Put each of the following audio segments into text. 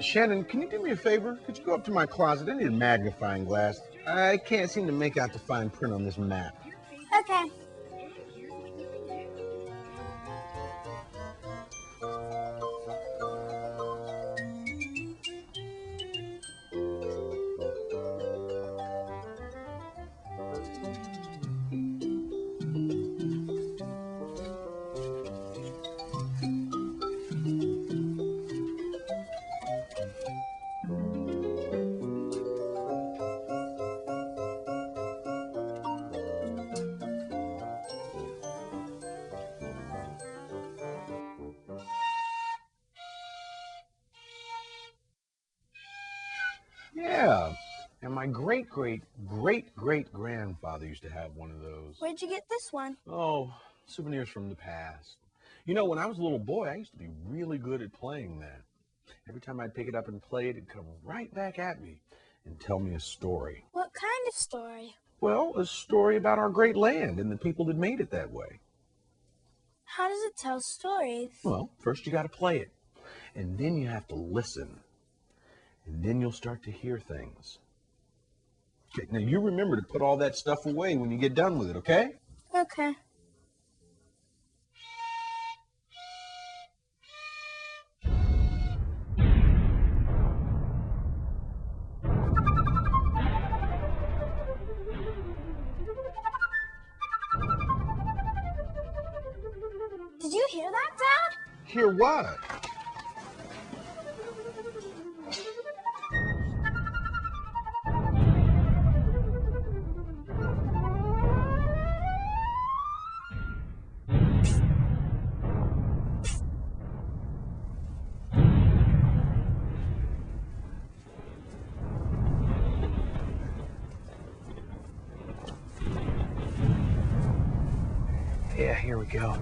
Shannon, can you do me a favor? Could you go up to my closet? I need a magnifying glass. I can't seem to make out the fine print on this map. Okay. Yeah. And my great-great-great-great-grandfather used to have one of those. Where'd you get this one? Oh, souvenirs from the past. You know, when I was a little boy, I used to be really good at playing that. Every time I'd pick it up and play it, it'd come right back at me and tell me a story. What kind of story? Well, a story about our great land and the people that made it that way. How does it tell stories? Well, first you got to play it, and then you have to listen, and then you'll start to hear things. Okay, now you remember to put all that stuff away when you get done with it, okay? Okay. Did you hear that, Dad? Hear what? Yeah, here we go.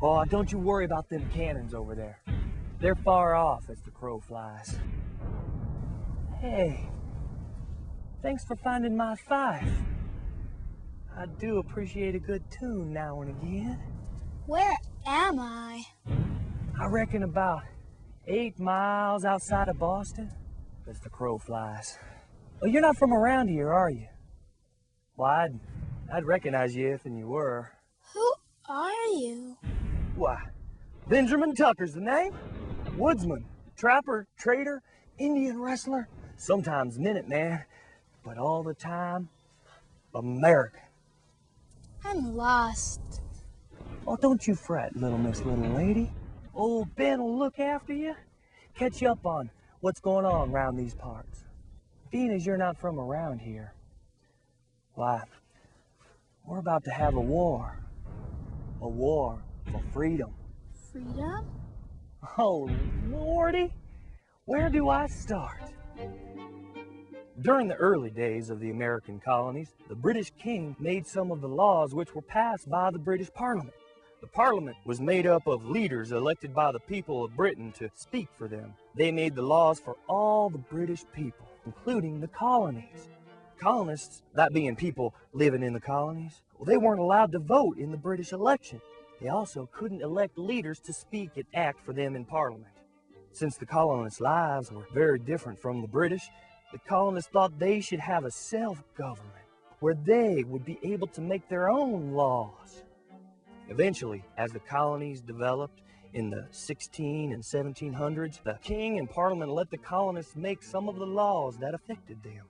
Oh, don't you worry about them cannons over there. They're far off as the crow flies. Hey, thanks for finding my fife. I do appreciate a good tune now and again. Where am I? I reckon about 8 miles outside of Boston as the crow flies. Oh, you're not from around here, are you? Well, I'd recognize you if you were. Who are you? Why, Benjamin Tucker's the name. Woodsman, trapper, trader, Indian wrestler, sometimes Minuteman, but all the time, American. I'm lost. Oh, don't you fret, little lady. Old Ben will look after you, catch you up on what's going on around these parts. Being as you're not from around here, why, we're about to have a war for freedom. Freedom? Oh, Lordy, where do I start? During the early days of the American colonies, the British king made some of the laws which were passed by the British Parliament. The Parliament was made up of leaders elected by the people of Britain to speak for them. They made the laws for all the British people, including the colonies. Colonists, that being people living in the colonies, well, they weren't allowed to vote in the British election. They also couldn't elect leaders to speak and act for them in Parliament. Since the colonists' lives were very different from the British, the colonists thought they should have a self-government where they would be able to make their own laws. Eventually, as the colonies developed in the 16 and 1700s, the king and Parliament let the colonists make some of the laws that affected them.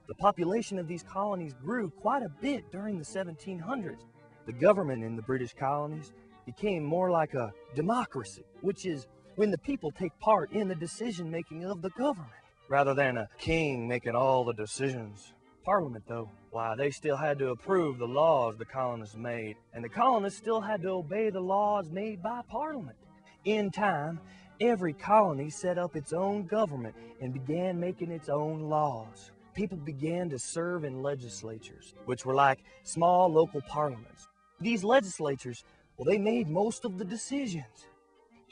The population of these colonies grew quite a bit during the 1700s. The government in the British colonies became more like a democracy, which is when the people take part in the decision-making of the government, rather than a king making all the decisions. Parliament, though, why, they still had to approve the laws the colonists made, and the colonists still had to obey the laws made by Parliament. In time, every colony set up its own government and began making its own laws. People began to serve in legislatures, which were like small local parliaments. These legislatures, well, they made most of the decisions.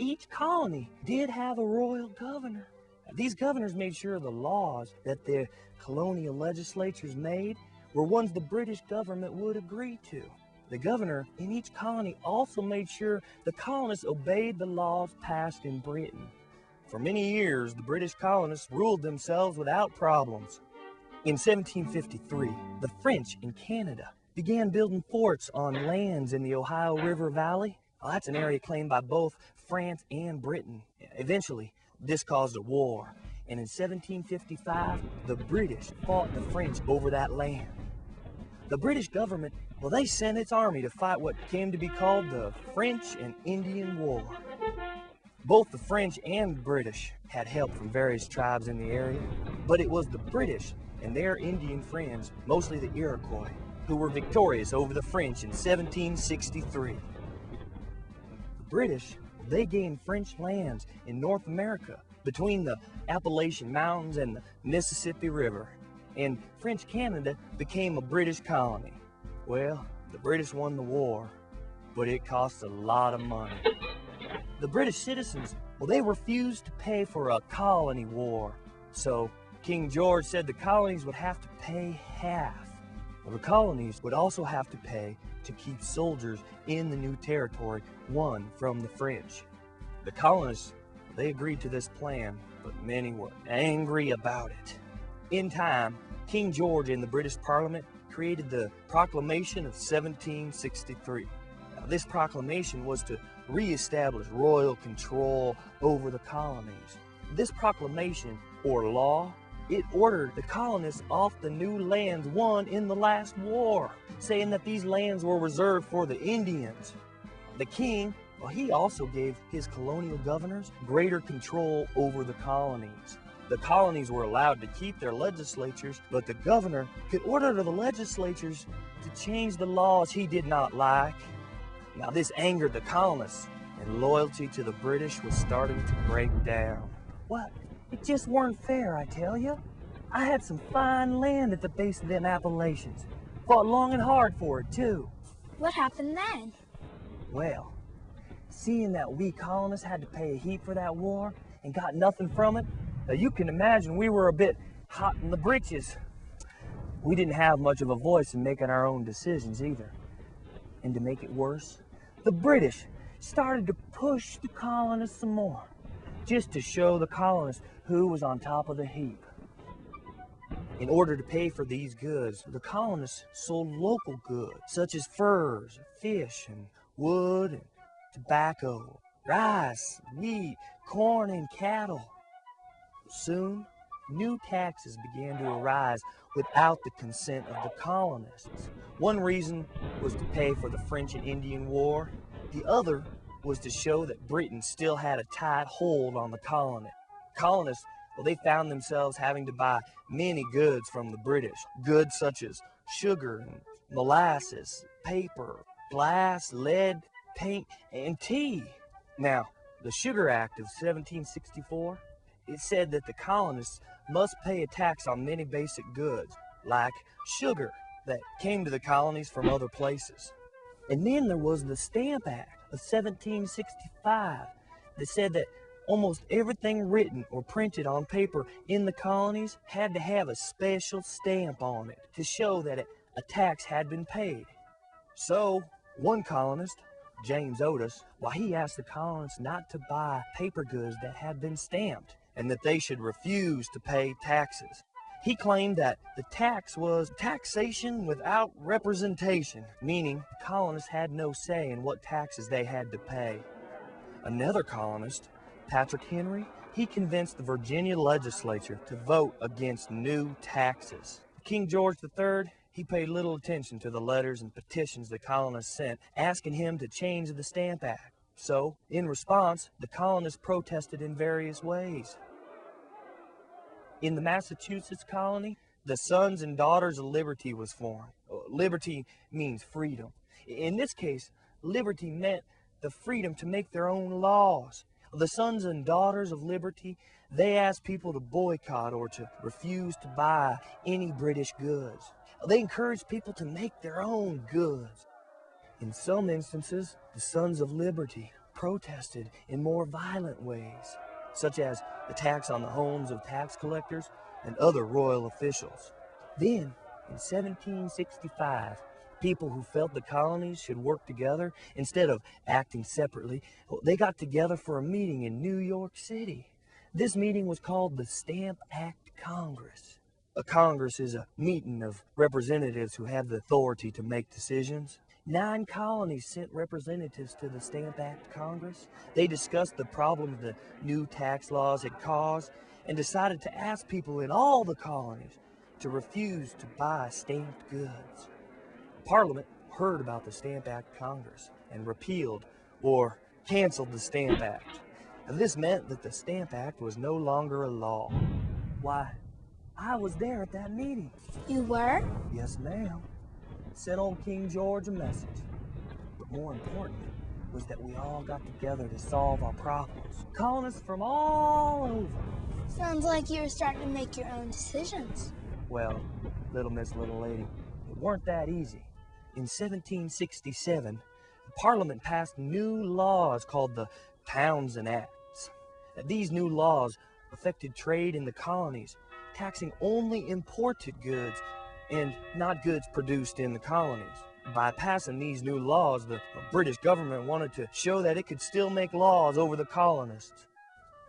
each colony did have a royal governor. These governors made sure the laws that the colonial legislatures made were ones the British government would agree to. The governor in each colony also made sure the colonists obeyed the laws passed in Britain. For many years, the British colonists ruled themselves without problems. In 1753, the French in Canada began building forts on lands in the Ohio River Valley. Well, that's an area claimed by both France and Britain. Eventually, this caused a war, and in 1755, the British fought the French over that land. The British government, well, they sent its army to fight what came to be called the French and Indian War. Both the French and British had help from various tribes in the area, but it was the British and their Indian friends, mostly the Iroquois, who were victorious over the French in 1763. The British, they gained French lands in North America between the Appalachian Mountains and the Mississippi River, and French Canada became a British colony. Well, the British won the war, but it cost a lot of money. The British citizens, well, they refused to pay for a colony war, so King George said the colonies would have to pay half. Well, the colonies would also have to pay to keep soldiers in the new territory won from the French. The colonists, they agreed to this plan, but many were angry about it. In time, King George and the British Parliament created the Proclamation of 1763. Now, this proclamation was to re-establish royal control over the colonies. This proclamation, or law, it ordered the colonists off the new lands won in the last war, saying that these lands were reserved for the Indians. The king, well, he also gave his colonial governors greater control over the colonies. The colonies were allowed to keep their legislatures, but the governor could order the legislatures to change the laws he did not like. Now, this angered the colonists, and loyalty to the British was starting to break down. Well, it just weren't fair, I tell you. I had some fine land at the base of them Appalachians. Fought long and hard for it, too. What happened then? Well, seeing that we colonists had to pay a heap for that war and got nothing from it, you can imagine we were a bit hot in the britches. We didn't have much of a voice in making our own decisions either. And to make it worse, the British started to push the colonists some more, just to show the colonists who was on top of the heap. In order to pay for these goods, the colonists sold local goods, such as furs, fish, and wood, and tobacco, rice, wheat, corn, and cattle. Soon, new taxes began to arise without the consent of the colonists. One reason was to pay for the French and Indian War. The other was to show that Britain still had a tight hold on the colony. Colonists, well, they found themselves having to buy many goods from the British. Goods such as sugar and molasses, paper, glass, lead, paint, and tea. Now, the Sugar Act of 1764, it said that the colonists must pay a tax on many basic goods, like sugar that came to the colonies from other places. And then there was the Stamp Act of 1765 that said that almost everything written or printed on paper in the colonies had to have a special stamp on it to show that a tax had been paid. So, one colonist, James Otis, he asked the colonists not to buy paper goods that had been stamped and that they should refuse to pay taxes. He claimed that the tax was taxation without representation, meaning the colonists had no say in what taxes they had to pay. Another colonist, Patrick Henry, he convinced the Virginia legislature to vote against new taxes. King George III, he paid little attention to the letters and petitions the colonists sent asking him to change the Stamp Act. So, in response, the colonists protested in various ways. In the Massachusetts colony, the Sons and Daughters of Liberty was formed. Liberty means freedom. In this case, liberty meant the freedom to make their own laws. The Sons and Daughters of Liberty, they asked people to boycott or to refuse to buy any British goods. They encouraged people to make their own goods. In some instances, the Sons of Liberty protested in more violent ways, such as the tax on the homes of tax collectors and other royal officials. Then, in 1765, people who felt the colonies should work together instead of acting separately, they got together for a meeting in New York City. This meeting was called the Stamp Act Congress. A Congress is a meeting of representatives who have the authority to make decisions. 9 colonies sent representatives to the Stamp Act Congress. They discussed the problem the new tax laws had caused and decided to ask people in all the colonies to refuse to buy stamped goods. Parliament heard about the Stamp Act Congress and repealed or canceled the Stamp Act. And this meant that the Stamp Act was no longer a law. Why, I was there at that meeting. You were? Yes, ma'am. Sent old King George a message. But more important was that we all got together to solve our problems. Colonists from all over. Sounds like you were starting to make your own decisions. Well, little miss, little lady, it weren't that easy. In 1767, Parliament passed new laws called the Townshend Acts. These new laws affected trade in the colonies, taxing only imported goods and not goods produced in the colonies. By passing these new laws, the British government wanted to show that it could still make laws over the colonists.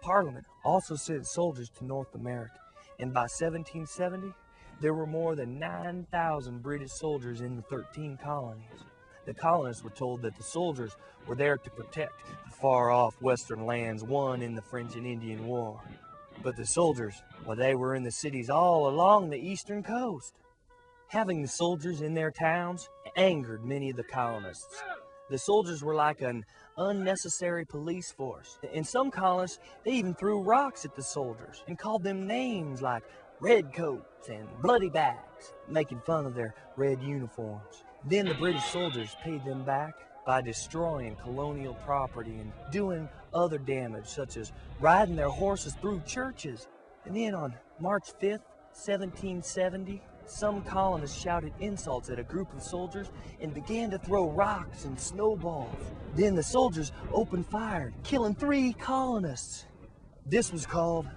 Parliament also sent soldiers to North America, and by 1770, there were more than 9,000 British soldiers in the 13 colonies. The colonists were told that the soldiers were there to protect the far-off western lands won in the French and Indian War. But the soldiers, well, they were in the cities all along the eastern coast. Having the soldiers in their towns angered many of the colonists. The soldiers were like an unnecessary police force. In some colonists, they even threw rocks at the soldiers and called them names like redcoats and bloody backs, making fun of their red uniforms. Then the British soldiers paid them back by destroying colonial property and doing other damage, such as riding their horses through churches. And then on March 5th, 1770, some colonists shouted insults at a group of soldiers and began to throw rocks and snowballs. Then the soldiers opened fire, killing 3 colonists. This was called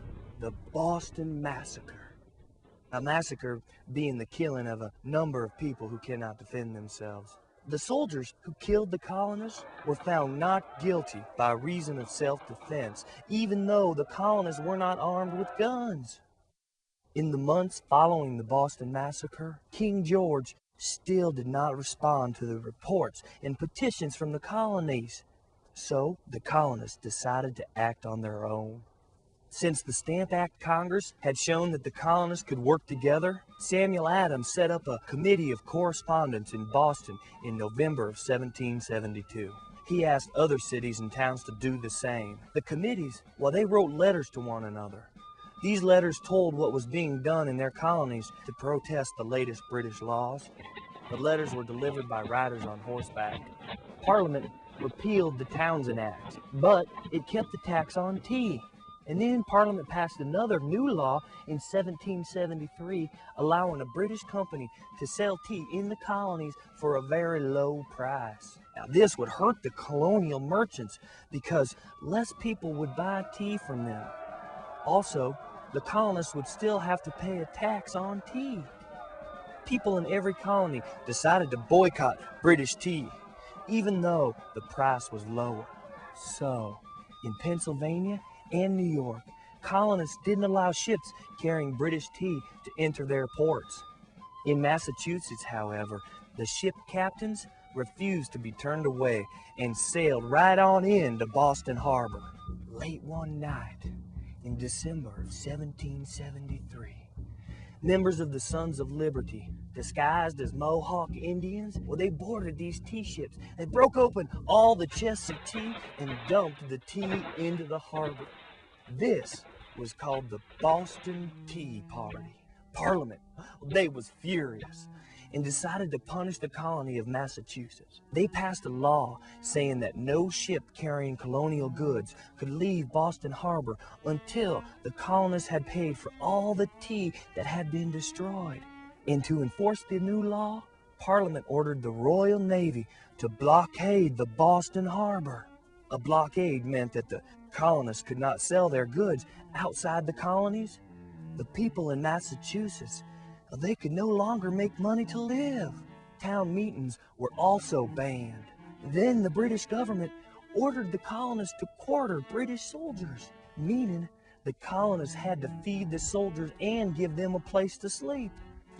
the Boston Massacre. A massacre being the killing of a number of people who cannot defend themselves. The soldiers who killed the colonists were found not guilty by reason of self-defense, even though the colonists were not armed with guns. In the months following the Boston Massacre, King George still did not respond to the reports and petitions from the colonies. So the colonists decided to act on their own. Since the Stamp Act Congress had shown that the colonists could work together, Samuel Adams set up a committee of correspondence in Boston in November of 1772. He asked other cities and towns to do the same. The committees, well, they wrote letters to one another. These letters told what was being done in their colonies to protest the latest British laws. The letters were delivered by riders on horseback. Parliament repealed the Townshend Act, but it kept the tax on tea. And then Parliament passed another new law in 1773, allowing a British company to sell tea in the colonies for a very low price. Now, this would hurt the colonial merchants because less people would buy tea from them. Also, the colonists would still have to pay a tax on tea. People in every colony decided to boycott British tea, even though the price was lower. So, in Pennsylvania and New York, colonists didn't allow ships carrying British tea to enter their ports. In Massachusetts, however, the ship captains refused to be turned away and sailed right on into Boston Harbor. Late one night in December of 1773, members of the Sons of Liberty, disguised as Mohawk Indians, well, they boarded these tea ships. They broke open all the chests of tea and dumped the tea into the harbor. This was called the Boston Tea Party. Parliament, they was furious and decided to punish the colony of Massachusetts. They passed a law saying that no ship carrying colonial goods could leave Boston Harbor until the colonists had paid for all the tea that had been destroyed. And to enforce the new law, Parliament ordered the Royal Navy to blockade the Boston Harbor. A blockade meant that the colonists could not sell their goods outside the colonies. The people in Massachusetts, they could no longer make money to live. Town meetings were also banned. Then the British government ordered the colonists to quarter British soldiers, meaning the colonists had to feed the soldiers and give them a place to sleep.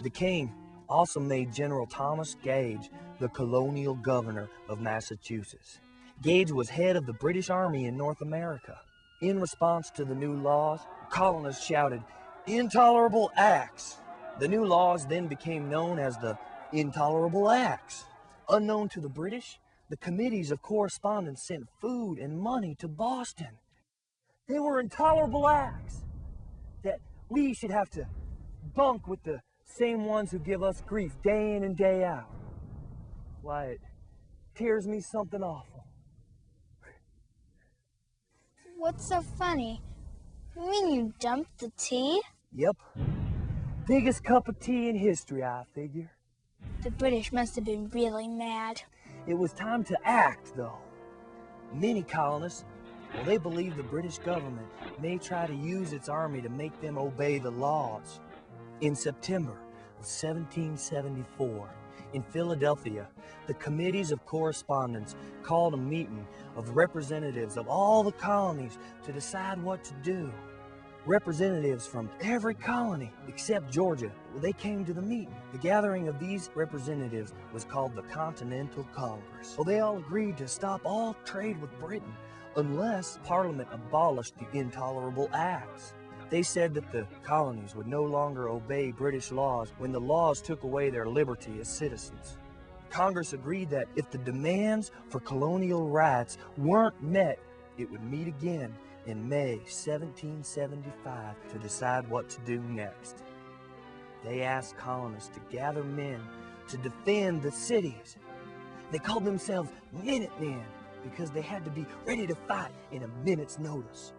The king also made General Thomas Gage the colonial governor of Massachusetts. Gage was head of the British Army in North America. In response to the new laws, colonists shouted, "Intolerable acts!" The new laws then became known as the Intolerable Acts. Unknown to the British, the committees of correspondence sent food and money to Boston. They were intolerable acts that we should have to bunk with the same ones who give us grief day in and day out. Why, it tears me something awful. What's so funny? You mean you dumped the tea? Yep. Biggest cup of tea in history, I figure. The British must have been really mad. It was time to act, though. Many colonists, well, they believed the British government may try to use its army to make them obey the laws. In September of 1774, in Philadelphia, the committees of correspondence called a meeting of representatives of all the colonies to decide what to do. Representatives from every colony except Georgia, they came to the meeting. The gathering of these representatives was called the Continental Congress. Well, they all agreed to stop all trade with Britain unless Parliament abolished the Intolerable Acts. They said that the colonies would no longer obey British laws when the laws took away their liberty as citizens. Congress agreed that if the demands for colonial rights weren't met, it would meet again in May 1775 to decide what to do next. They asked colonists to gather men to defend the cities. They called themselves Minutemen because they had to be ready to fight in a minute's notice.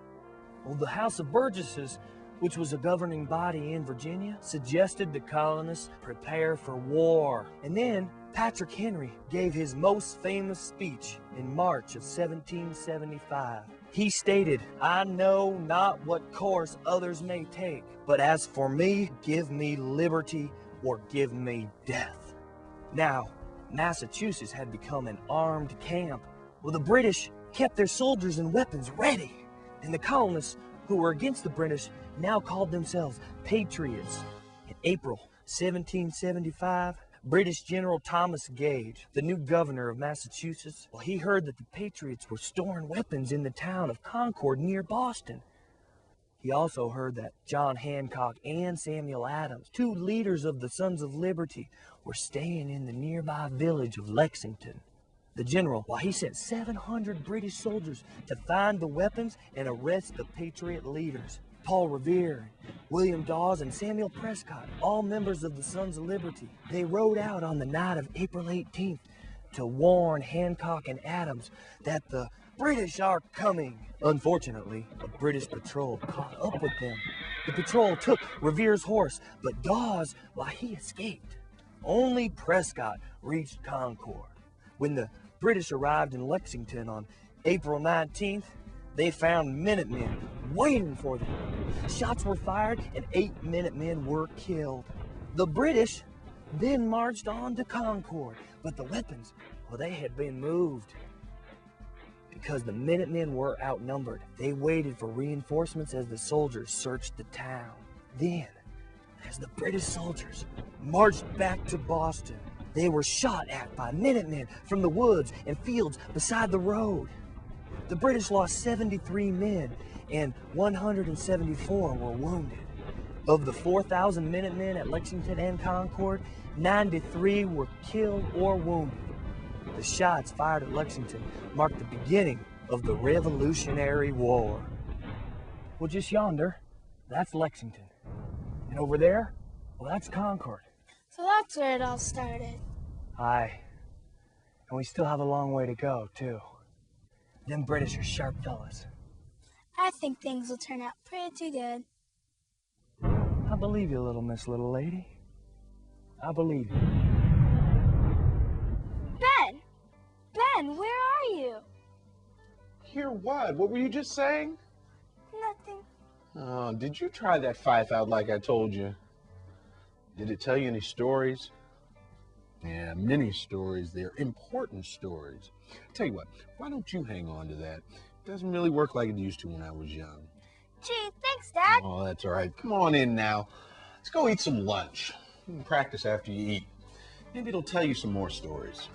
Well, the House of Burgesses, which was a governing body in Virginia, suggested the colonists prepare for war. And then Patrick Henry gave his most famous speech in March of 1775. He stated, "I know not what course others may take, but as for me, give me liberty or give me death." Now, Massachusetts had become an armed camp. Well, the British kept their soldiers and weapons ready, and the colonists who were against the British now called themselves Patriots. In April 1775, British General Thomas Gage, the new governor of Massachusetts, well, he heard that the Patriots were storing weapons in the town of Concord near Boston. He also heard that John Hancock and Samuel Adams, two leaders of the Sons of Liberty, were staying in the nearby village of Lexington. The general, well, he sent 700 British soldiers to find the weapons and arrest the Patriot leaders. Paul Revere, William Dawes, and Samuel Prescott, all members of the Sons of Liberty. They rode out on the night of April 18th to warn Hancock and Adams that the British are coming. Unfortunately, a British patrol caught up with them. The patrol took Revere's horse, but Dawes, well, he escaped. Only Prescott reached Concord. When the British arrived in Lexington on April 19th, they found Minutemen waiting for them. Shots were fired and 8 Minutemen were killed. The British then marched on to Concord, but the weapons, well, they had been moved. Because the Minutemen were outnumbered, they waited for reinforcements as the soldiers searched the town. Then, as the British soldiers marched back to Boston, they were shot at by Minutemen from the woods and fields beside the road. The British lost 73 men and 174 were wounded. Of the 4,000 Minutemen at Lexington and Concord, 93 were killed or wounded. The shots fired at Lexington marked the beginning of the Revolutionary War. Well, just yonder, that's Lexington. And over there, well, that's Concord. So that's where it all started. Aye. And we still have a long way to go, too. Them British are sharp fellas. I think things will turn out pretty good. I believe you, little lady. I believe you. Ben! Ben, where are you? Hear what? What were you just saying? Nothing. Oh, did you try that fife out like I told you? Did it tell you any stories? Yeah, many stories. They're important stories. Tell you what, why don't you hang on to that? It doesn't really work like it used to when I was young. Gee, thanks, Dad. Oh, that's all right. Come on in now. Let's go eat some lunch. You can practice after you eat. Maybe it'll tell you some more stories.